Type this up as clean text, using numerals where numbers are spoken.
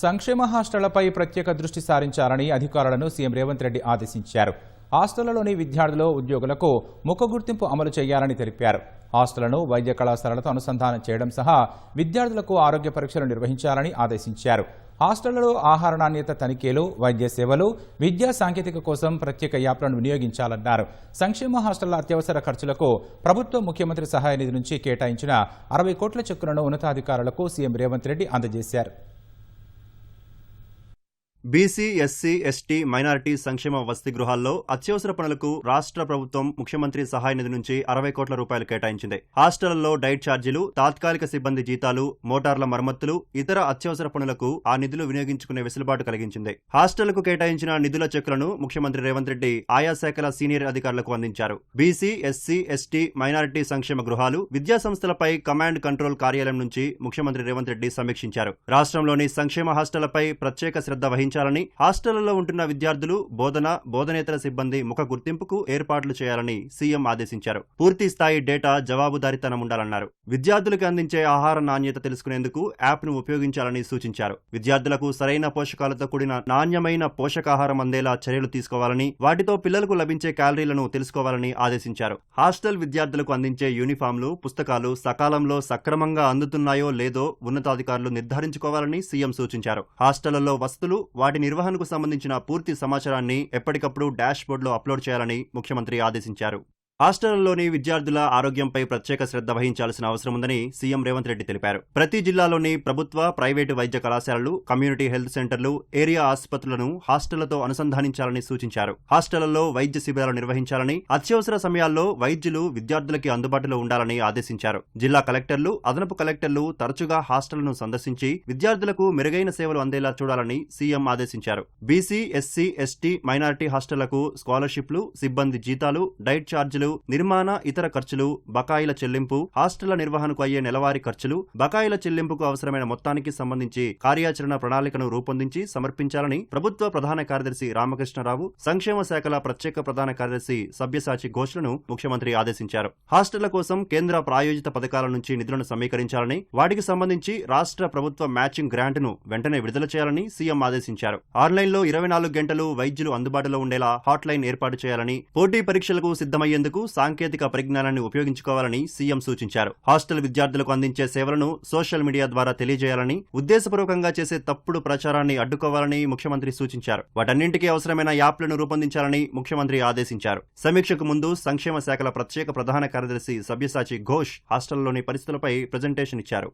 సంక్షేమ హాస్టళ్లపై ప్రత్యేక దృష్టి సారించాలని అధికారులను సీఎం రేవంత్ రెడ్డి ఆదేశించారు. హాస్టళ్లలోని విద్యార్థులు, ఉద్యోగులకు ముఖ గుర్తింపు అమలు చేయాలని తెలిపారు. హాస్టళ్లను వైద్య కళాశాలలతో అనుసంధానం చేయడం సహా విద్యార్థులకు ఆరోగ్య పరీక్షలు నిర్వహించాలని ఆదేశించారు. హాస్టళ్లలో ఆహార నాణ్యత తనిఖీలు, వైద్య సేవలు, విద్యా సాంకేతిక కోసం ప్రత్యేక యాప్లను వినియోగించాలన్నారు. సంక్షేమ హాస్టళ్ల అత్యవసర ఖర్చులకు ప్రభుత్వం ముఖ్యమంత్రి సహాయ నిధి నుంచి కేటాయించిన 60 కోట్ల చెక్కులను ఉన్నతాధికారులకు సీఎం రేవంత్ రెడ్డి అందజేశారు. బీసీ, ఎస్సీ, ఎస్టీ, మైనారిటీ సంక్షేమ వసతి గృహాల్లో అత్యవసర పనులకు రాష్ట్ర ప్రభుత్వం ముఖ్యమంత్రి సహాయ నిధి నుంచి 60 కోట్ల రూపాయలు కేటాయించింది. హాస్టళ్లలో డైట్ ఛార్జీలు, తాత్కాలిక సిబ్బంది జీతాలు, మోటార్ల మరమ్మతులు, ఇతర అత్యవసర పనులకు ఆ నిధులు వినియోగించుకునే వెసులుబాటు కలిగించింది. హాస్టళ్లకు కేటాయించిన నిధుల చెక్కులను ముఖ్యమంత్రి రేవంత్ రెడ్డి ఆయా శాఖల సీనియర్ అధికారులకు అందించారు. బీసీ, ఎస్సీ, ఎస్టీ, మైనారిటీ సంక్షేమ గృహాలు, విద్యా సంస్థలపై కమాండ్ కంట్రోల్ కార్యాలయం నుంచి ముఖ్యమంత్రి రేవంత్ రెడ్డి సమీక్షించారు. రాష్ట్రంలోని సంక్షేమ హాస్టళ్లపై ప్రత్యేక శ్రద్ధ వహించాలని, హాస్టళ్లలో ఉంటున్న విద్యార్థులు, బోధనేతర సిబ్బంది ముఖ గుర్తింపుకు ఏర్పాట్లు చేయాలని సీఎం ఆదేశించారు. పూర్తి స్థాయి డేటా, జవాబుదారీతనం ఉండాలన్నారు. విద్యార్థులకు అందించే ఆహార నాణ్యత తెలుసుకునేందుకు యాప్ను ఉపయోగించాలని సూచించారు. విద్యార్థులకు సరైన పోషకాలతో కూడిన నాణ్యమైన పోషకాహారం అందేలా చర్యలు తీసుకోవాలని, వాటితో పిల్లలకు లభించే క్యాలరీలను తెలుసుకోవాలని ఆదేశించారు. హాస్టల్ విద్యార్థులకు అందించే యూనిఫామ్లు, పుస్తకాలు సకాలంలో సక్రమంగా అందుతున్నాయో లేదో ఉన్నతాధికారులు నిర్ధారించుకోవాలని సీఎం సూచించారు. హాస్టళ్లలో వసతులు, వాటి నిర్వహణకు సంబంధించిన పూర్తి సమాచారాన్ని ఎప్పటికప్పుడు డాష్ బోర్డులో అప్లోడ్ చేయాలని ముఖ్యమంత్రి ఆదేశించారు. హాస్టళ్లలోని విద్యార్థుల ఆరోగ్యంపై ప్రత్యేక శ్రద్ధ వహించాల్సిన అవసరం ఉందని సీఎం రేవంత్ రెడ్డి తెలిపారు. ప్రతి జిల్లాలోని ప్రభుత్వ, ప్రైవేటు వైద్య కళాశాలలు, కమ్యూనిటీ హెల్త్ సెంటర్లు, ఏరియా ఆసుపత్రులను హాస్టళ్లతో అనుసంధానించాలని సూచించారు. హాస్టళ్లలో వైద్య శిబిరాలు నిర్వహించాలని, అత్యవసర సమయాల్లో వైద్యులు విద్యార్థులకి అందుబాటులో ఉండాలని ఆదేశించారు. జిల్లా కలెక్టర్లు, అదనపు కలెక్టర్లు తరచుగా హాస్టళ్లను సందర్శించి విద్యార్థులకు మెరుగైన సేవలు అందేలా చూడాలని సీఎం ఆదేశించారు. బీసీ, ఎస్సీ, ఎస్టీ, మైనారిటీ హాస్టళ్లకు స్కాలర్షిప్లు, సిబ్బంది జీతాలు, డైట్ ఛార్జీలు, నిర్మాణ, ఇతర ఖర్చులు, బకాయిల చెల్లింపు, హాస్టళ్ల నిర్వహణకు అయ్యే నెలవారీ ఖర్చులు, బకాయిల చెల్లింపుకు అవసరమైన మొత్తానికి సంబంధించి కార్యాచరణ ప్రణాళికను రూపొందించి సమర్పించాలని ప్రభుత్వ ప్రధాన కార్యదర్శి రామకృష్ణరావు, సంక్షేమ శాఖల ప్రత్యేక ప్రధాన కార్యదర్శి సబ్యసాచి ఘోష్లను ముఖ్యమంత్రి ఆదేశించారు. హాస్టళ్ల కోసం కేంద్ర ప్రాయోజిత పథకాల నుంచి నిధులను సమీకరించాలని, వాటికి సంబంధించి రాష్ట్ర ప్రభుత్వ మ్యాచింగ్ గ్రాంట్ను వెంటనే విడుదల చేయాలని సీఎం ఆదేశించారు. ఆన్లైన్లో 24 గంటలు వైద్యులు అందుబాటులో ఉండేలా హాట్లైన్ ఏర్పాటు చేయాలని, పోటీ పరీక్షలకు సిద్ధమయ్యేందుకు సాంకేతిక పరిజ్ఞానాన్ని ఉపయోగించుకోవాలని సీఎం సూచించారు. హాస్టల్ విద్యార్థులకు అందించే సేవలను సోషల్ మీడియా ద్వారా తెలియజేయాలని, ఉద్దేశపూర్వకంగా చేసే తప్పుడు ప్రచారాన్ని అడ్డుకోవాలని ముఖ్యమంత్రి సూచించారు. వాటన్నింటికీ అవసరమైన యాప్లను రూపొందించాలని ముఖ్యమంత్రి ఆదేశించారు. సమీక్షకు ముందు సంక్షేమ శాఖల ప్రత్యేక ప్రధాన కార్యదర్శి సబ్యసాచి ఘోష్ హాస్టల్లోని పరిస్థితులపై ప్రెజెంటేషన్ ఇచ్చారు.